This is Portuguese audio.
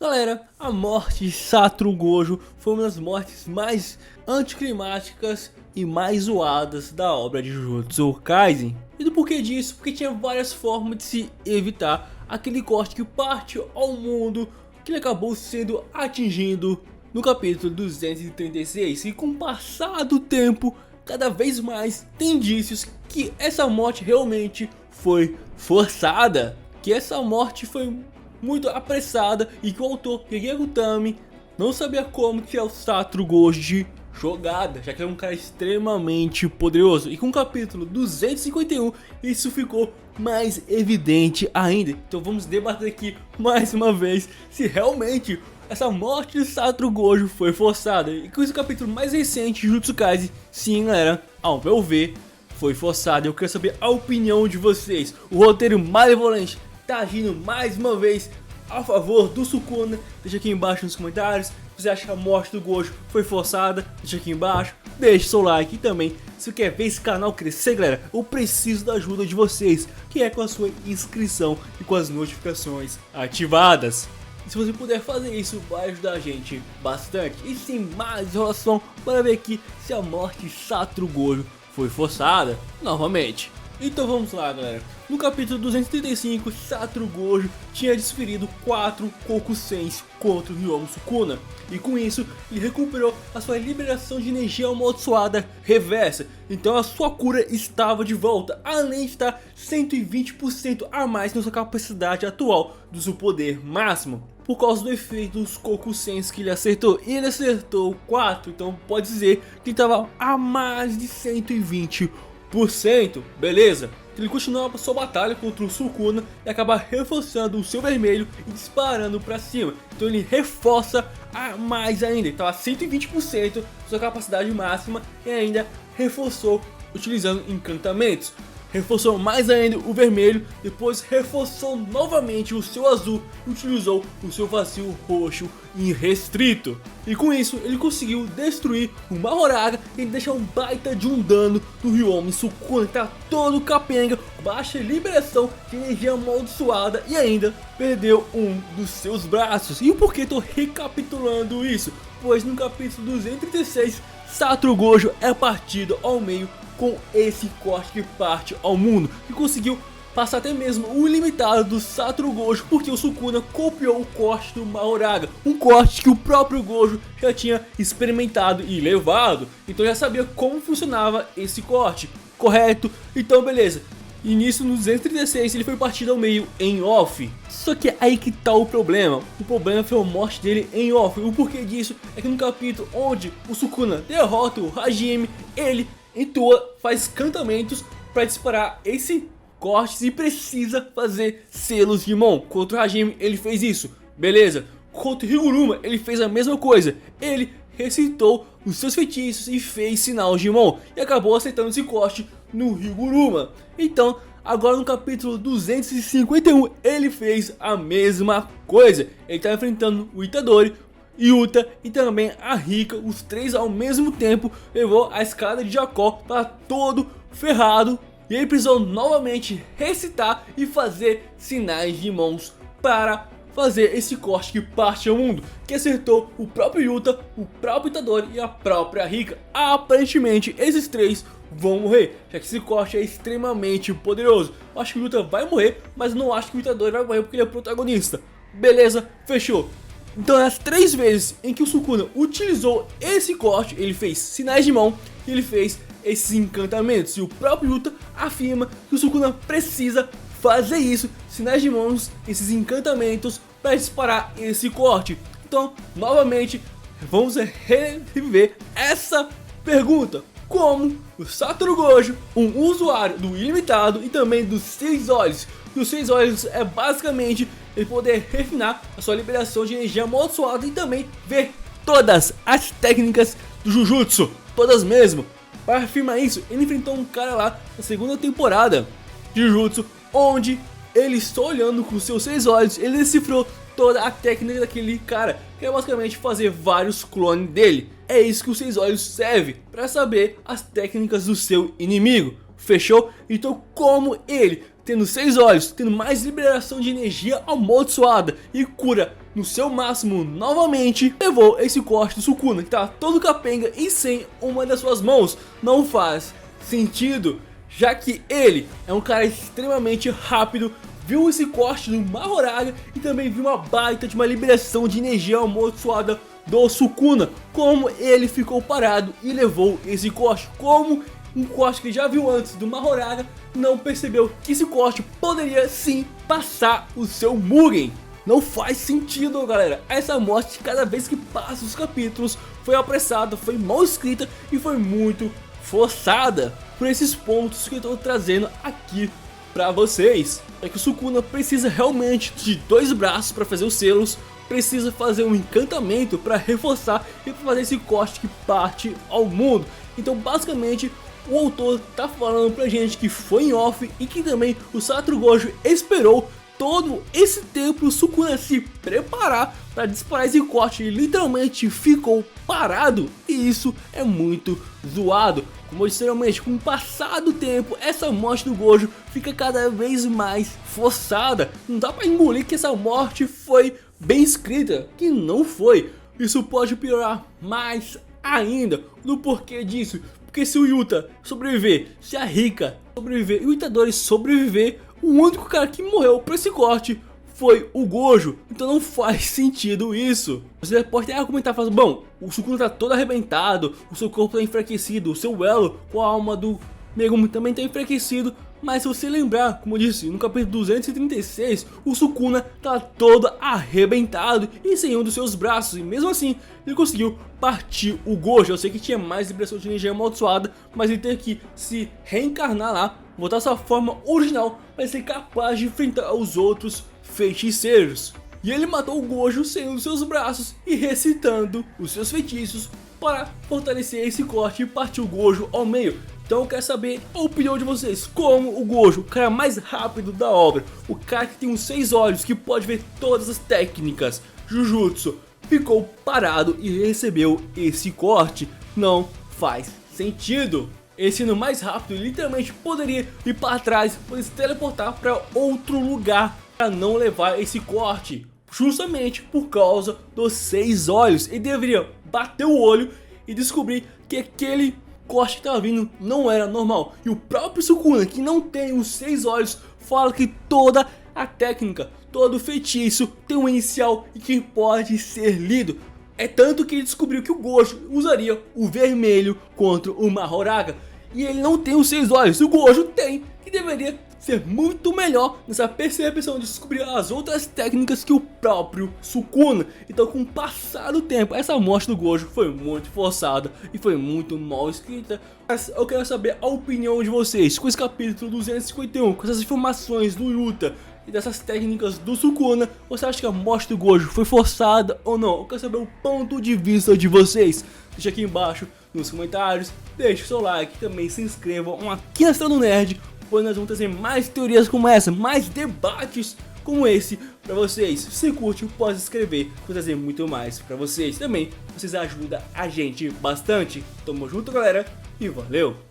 Galera, a morte de Satoru Gojo foi uma das mortes mais anticlimáticas e mais zoadas da obra de Jujutsu Kaisen. E do porquê disso? Porque tinha várias formas de se evitar aquele corte que parte ao mundo que ele acabou sendo atingido no capítulo 236. E com o passar do tempo, cada vez mais tem indícios que essa morte realmente foi forçada. Que essa morte foi muito apressada e que o autor Gege Utami não sabia como tirar o Satoru Gojo de jogada, já que ele é um cara extremamente poderoso. E com o capítulo 251 isso ficou mais evidente ainda. Então vamos debater aqui mais uma vez se realmente essa morte de Satoru Gojo foi forçada. E com esse capítulo mais recente de Jujutsu Kaisen, sim galera, ao meu ver, foi forçada. Eu quero saber a opinião de vocês. O roteiro malevolente tá agindo mais uma vez a favor do Sukuna? Deixa aqui embaixo nos comentários. Se você acha que a morte do Gojo foi forçada, deixa aqui embaixo. Deixe seu like e também, se você quer ver esse canal crescer, galera, eu preciso da ajuda de vocês, que é com a sua inscrição e com as notificações ativadas. E se você puder fazer isso, vai ajudar a gente bastante. E sem mais enrolação, bora ver aqui se a morte de Satoru Gojo foi forçada novamente. Então vamos lá, galera. No capítulo 235, Satoru Gojo tinha desferido 4 Kokusens contra o Ryomu Sukuna. E com isso, ele recuperou a sua liberação de energia amaldiçoada reversa. Então a sua cura estava de volta, além de estar 120% a mais na sua capacidade atual do seu poder máximo. Por causa do efeito dos Kokusens que ele acertou. E ele acertou 4, então pode dizer que ele estava a mais de 120%. Beleza? Ele continua a sua batalha contra o Sukuna e acaba reforçando o seu vermelho e disparando pra cima. Então ele reforça a mais ainda. Ele estava 120% da sua capacidade máxima e ainda reforçou utilizando encantamentos. Reforçou mais ainda o vermelho, depois reforçou novamente o seu azul e utilizou o seu vazio roxo irrestrito. E com isso ele conseguiu destruir o Mahoraga e deixar um baita de um dano no Ryomu Sukuna, que tá todo capenga, baixa liberação de energia amaldiçoada e ainda perdeu um dos seus braços. E o porquê tô recapitulando isso? Pois no capítulo 236 Satoru Gojo é partido ao meio com esse corte que parte ao mundo, que conseguiu passar até mesmo o ilimitado do Satoru Gojo, porque o Sukuna copiou o corte do Mahoraga, um corte que o próprio Gojo já tinha experimentado e levado, então já sabia como funcionava esse corte, correto? Então beleza. E nisso no 236 ele foi partido ao meio em off. Só que é aí que tá o problema. O problema foi a morte dele em off. O porquê disso é que no capítulo onde o Sukuna derrota o Hajime, ele entoa, faz cantamentos para disparar esse corte e precisa fazer selos de mão. Contra o Hajime ele fez isso, beleza. Contra o Higuruma ele fez a mesma coisa. Ele recitou os seus feitiços e fez sinal de mão e acabou acertando esse corte no Higuruma. Então agora no capítulo 251 ele fez a mesma coisa. Ele está enfrentando o Itadori, Yuta e também a Rika, os três ao mesmo tempo. Levou a escada de Jacó para todo ferrado e ele precisou novamente recitar e fazer sinais de mãos para fazer esse corte que parte ao mundo, que acertou o próprio Yuta, o próprio Itadori e a própria Rika. Aparentemente esses três vão morrer, já que esse corte é extremamente poderoso. Eu acho que o Yuta vai morrer, mas não acho que o Itadori vai morrer porque ele é o protagonista. Beleza, fechou. Então as 3 vezes em que o Sukuna utilizou esse corte, ele fez sinais de mão e ele fez esses encantamentos. E o próprio Yuta afirma que o Sukuna precisa fazer isso, sinais de mãos, esses encantamentos, para disparar esse corte. Então, novamente, vamos reviver essa pergunta. Como o Satoru Gojo, um usuário do ilimitado e também dos 6 olhos. E os 6 olhos é basicamente ele poder refinar a sua liberação de energia amaldiçoada e também ver todas as técnicas do Jujutsu, todas mesmo. Para afirmar isso, ele enfrentou um cara lá na segunda temporada de Jujutsu, onde ele só olhando com seus 6 olhos, ele decifrou toda a técnica daquele cara, que é basicamente fazer vários clones dele. É isso que os 6 olhos serve, para saber as técnicas do seu inimigo. fechou? Então como ele, tendo 6 olhos, tendo mais liberação de energia amaldiçoada e cura no seu máximo novamente, levou esse corte do Sukuna, que tá todo capenga e sem uma das suas mãos, não faz sentido, já que ele é um cara extremamente rápido, viu esse corte do Mahoraga e também viu uma baita de uma liberação de energia amaldiçoada do Sukuna, como ele ficou parado e levou esse corte, como um corte que ele já viu antes do Mahoraga, não percebeu que esse corte poderia sim passar o seu Mugen. Não faz sentido, galera. Essa morte, cada vez que passa os capítulos, foi apressada, foi mal escrita e foi muito forçada. Por esses pontos que eu tô trazendo aqui pra vocês. É que o Sukuna precisa realmente de 2 braços para fazer os selos, precisa fazer um encantamento para reforçar e pra fazer esse corte que parte ao mundo. Então basicamente o autor tá falando pra gente que foi em off e que também o Satoru Gojo esperou todo esse tempo o Sukuna se preparar para disparar esse corte e literalmente ficou parado, e isso é muito zoado. Como eu disse anteriormente, com o passar do tempo, essa morte do Gojo fica cada vez mais forçada. Não dá para engolir que essa morte foi bem escrita, que não foi. Isso pode piorar mais ainda. Do porquê disso? Porque se o Yuta sobreviver, se a Rika sobreviver e o Itadori sobreviver, o único cara que morreu por esse corte foi o Gojo. Então não faz sentido isso. Você pode até argumentar, falando, bom, o Sukuna tá todo arrebentado, o seu corpo tá enfraquecido, o seu elo com a alma do Megumi também tá enfraquecido. Mas se você lembrar, como eu disse, no capítulo 236, o Sukuna tá todo arrebentado e sem um dos seus braços. E mesmo assim, ele conseguiu partir o Gojo. Eu sei que tinha mais liberação de energia amaldiçoada, mas ele teve que se reencarnar lá, voltar à sua forma original para ser capaz de enfrentar os outros feiticeiros. E ele matou o Gojo sem um dos seus braços e recitando os seus feitiços para fortalecer esse corte e partir o Gojo ao meio. Então eu quero saber a opinião de vocês. Como o Gojo, o cara mais rápido da obra, o cara que tem os 6 olhos, que pode ver todas as técnicas Jujutsu, ficou parado e recebeu esse corte? Não faz sentido. Esse sendo mais rápido, literalmente poderia ir para trás, poderia se teleportar para outro lugar para não levar esse corte, justamente por causa dos 6 olhos. Ele deveria bater o olho e descobrir que aquele corte que estava vindo não era normal. E o próprio Sukuna, que não tem os 6 olhos, fala que toda a técnica, todo o feitiço tem um inicial e que pode ser lido. É tanto que ele descobriu que o Gojo usaria o vermelho contra o Mahoraga. E ele não tem os 6 olhos, o Gojo tem, que deveria ser muito melhor nessa percepção de descobrir as outras técnicas que o próprio Sukuna. Então, com o passar do tempo, essa morte do Gojo foi muito forçada e foi muito mal escrita. Mas eu quero saber a opinião de vocês com esse capítulo 251, com essas informações do Yuta e dessas técnicas do Sukuna. Você acha que a morte do Gojo foi forçada ou não? Eu quero saber o ponto de vista de vocês. Deixa aqui embaixo nos comentários, deixe o seu like, também se inscrevam aqui na Estrela do Nerd, pois nós vamos trazer mais teorias como essa, mais debates como esse pra vocês. Se você curte, pode se inscrever, vou trazer muito mais pra vocês. Também, vocês ajudam a gente bastante. Tamo junto, galera, e valeu!